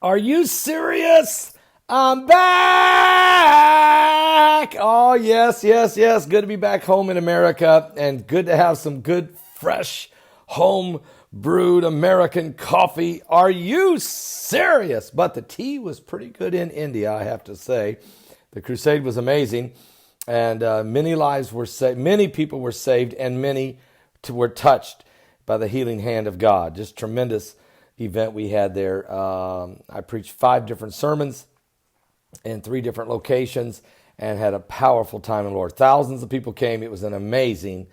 Are you serious? I'm back. Oh, yes, yes, yes. Good to be back home in America and good to have some good, fresh, home brewed American coffee. Are you serious? But the tea was pretty good in India, I have to say. The crusade was amazing and many lives were saved. Many people were saved and many were touched by the healing hand of God. Just tremendous event we had there. I preached 5 different sermons in 3 different locations and had a powerful time in the Lord. Thousands of people came. It was an amazing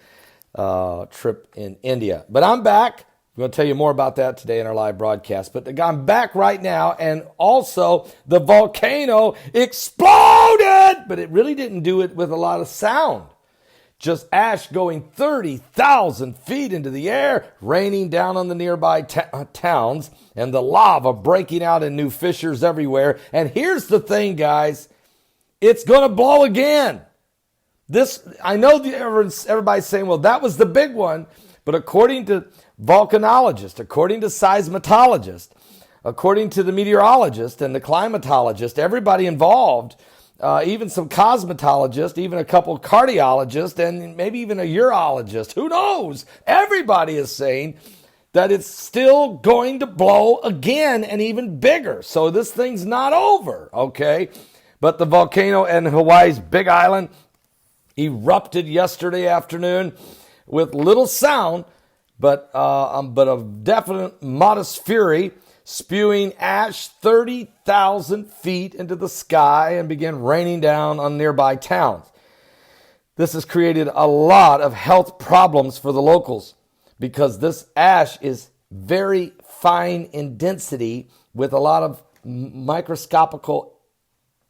trip in India. But I'm back. I'm going to tell you more about that today in our live broadcast. But I'm back right now, and also the volcano exploded, but it really didn't do it with a lot of sound. Just ash going 30,000 feet into the air, raining down on the nearby towns, and the lava breaking out in new fissures everywhere. And here's the thing, guys. It's going to blow again. I know everybody's saying, well, that was the big one. But according to volcanologists, according to seismologists, according to the meteorologist and the climatologist, everybody involved, even some cosmetologists, even a couple of cardiologists, and maybe even a urologist. Who knows? Everybody is saying that it's still going to blow again and even bigger. So this thing's not over, okay? But the volcano in Hawaii's Big Island erupted yesterday afternoon with little sound, but a definite modest fury, spewing ash 30,000 feet into the sky and began raining down on nearby towns. This has created a lot of health problems for the locals because this ash is very fine in density with a lot of microscopical,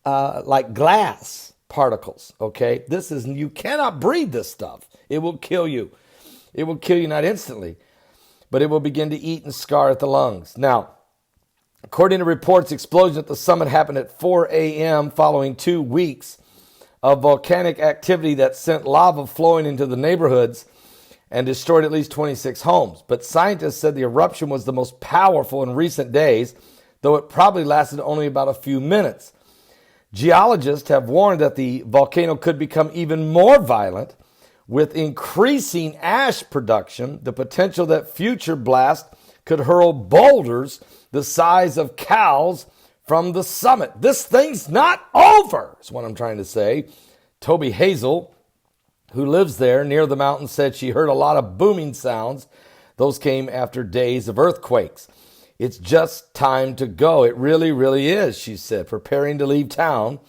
like glass particles, okay? You cannot breathe this stuff. It will kill you. It will kill you not instantly, but it will begin to eat and scar at the lungs. Now, according to reports, the explosion at the summit happened at 4 a.m. following 2 weeks of volcanic activity that sent lava flowing into the neighborhoods and destroyed at least 26 homes. But scientists said the eruption was the most powerful in recent days, though it probably lasted only about a few minutes. Geologists have warned that the volcano could become even more violent with increasing ash production, the potential that future blasts could hurl boulders the size of cows from the summit. This thing's not over, is what I'm trying to say. Toby Hazel, who lives there near the mountain, said she heard a lot of booming sounds. Those came after days of earthquakes. It's just time to go. It really, really is, she said, preparing to leave town.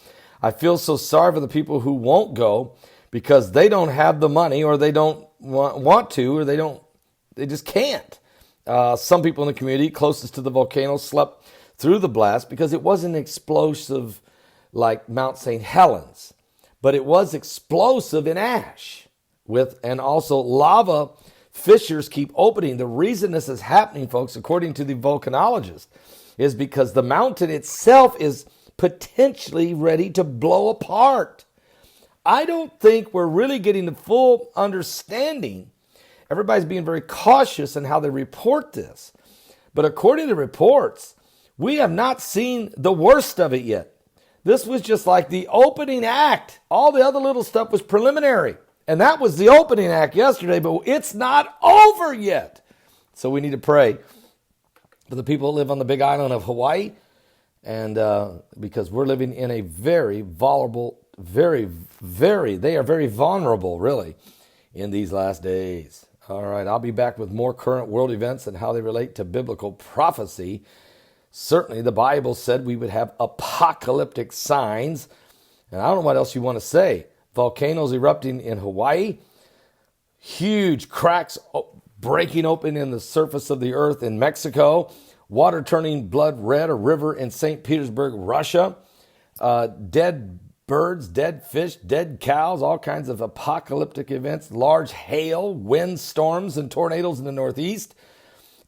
I feel so sorry for the people who won't go because they don't have the money or they don't want to or they just can't. Some people in the community closest to the volcano slept through the blast because it wasn't explosive like Mount St. Helens, but it was explosive in ash and also lava fissures keep opening. The reason this is happening, folks, according to the volcanologist, is because the mountain itself is potentially ready to blow apart. I don't think we're really getting the full understanding. Everybody's being very cautious in how they report this. But according to reports, we have not seen the worst of it yet. This was just like the opening act. All the other little stuff was preliminary. And that was the opening act yesterday, but it's not over yet. So we need to pray for the people who live on the Big Island of Hawaii. And because we're living in a very vulnerable, they are very vulnerable, really, in these last days. All right, I'll be back with more current world events and how they relate to biblical prophecy. Certainly, the Bible said we would have apocalyptic signs. And I don't know what else you want to say. Volcanoes erupting in Hawaii. Huge cracks breaking open in the surface of the earth in Mexico. Water turning blood red, a river in St. Petersburg, Russia. Dead birds, dead fish, dead cows, all kinds of apocalyptic events. Large hail, wind storms, and tornadoes in the Northeast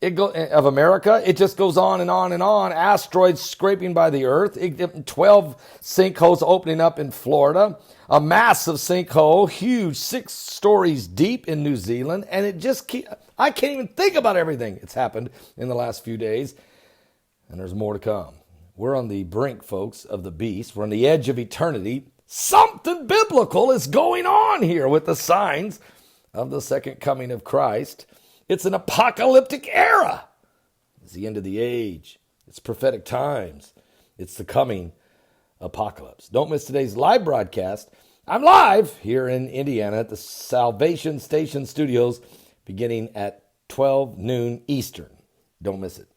of America. It just goes on and on and on. Asteroids scraping by the earth. 12 sinkholes opening up in Florida. A massive sinkhole, huge, 6 stories deep in New Zealand. And it just I can't even think about everything that's happened in the last few days. And there's more to come. We're on the brink, folks, of the beast. We're on the edge of eternity. Something biblical is going on here with the signs of the second coming of Christ. It's an apocalyptic era. It's the end of the age. It's prophetic times. It's the coming apocalypse. Don't miss today's live broadcast. I'm live here in Indiana at the Salvation Station Studios beginning at 12 noon Eastern. Don't miss it.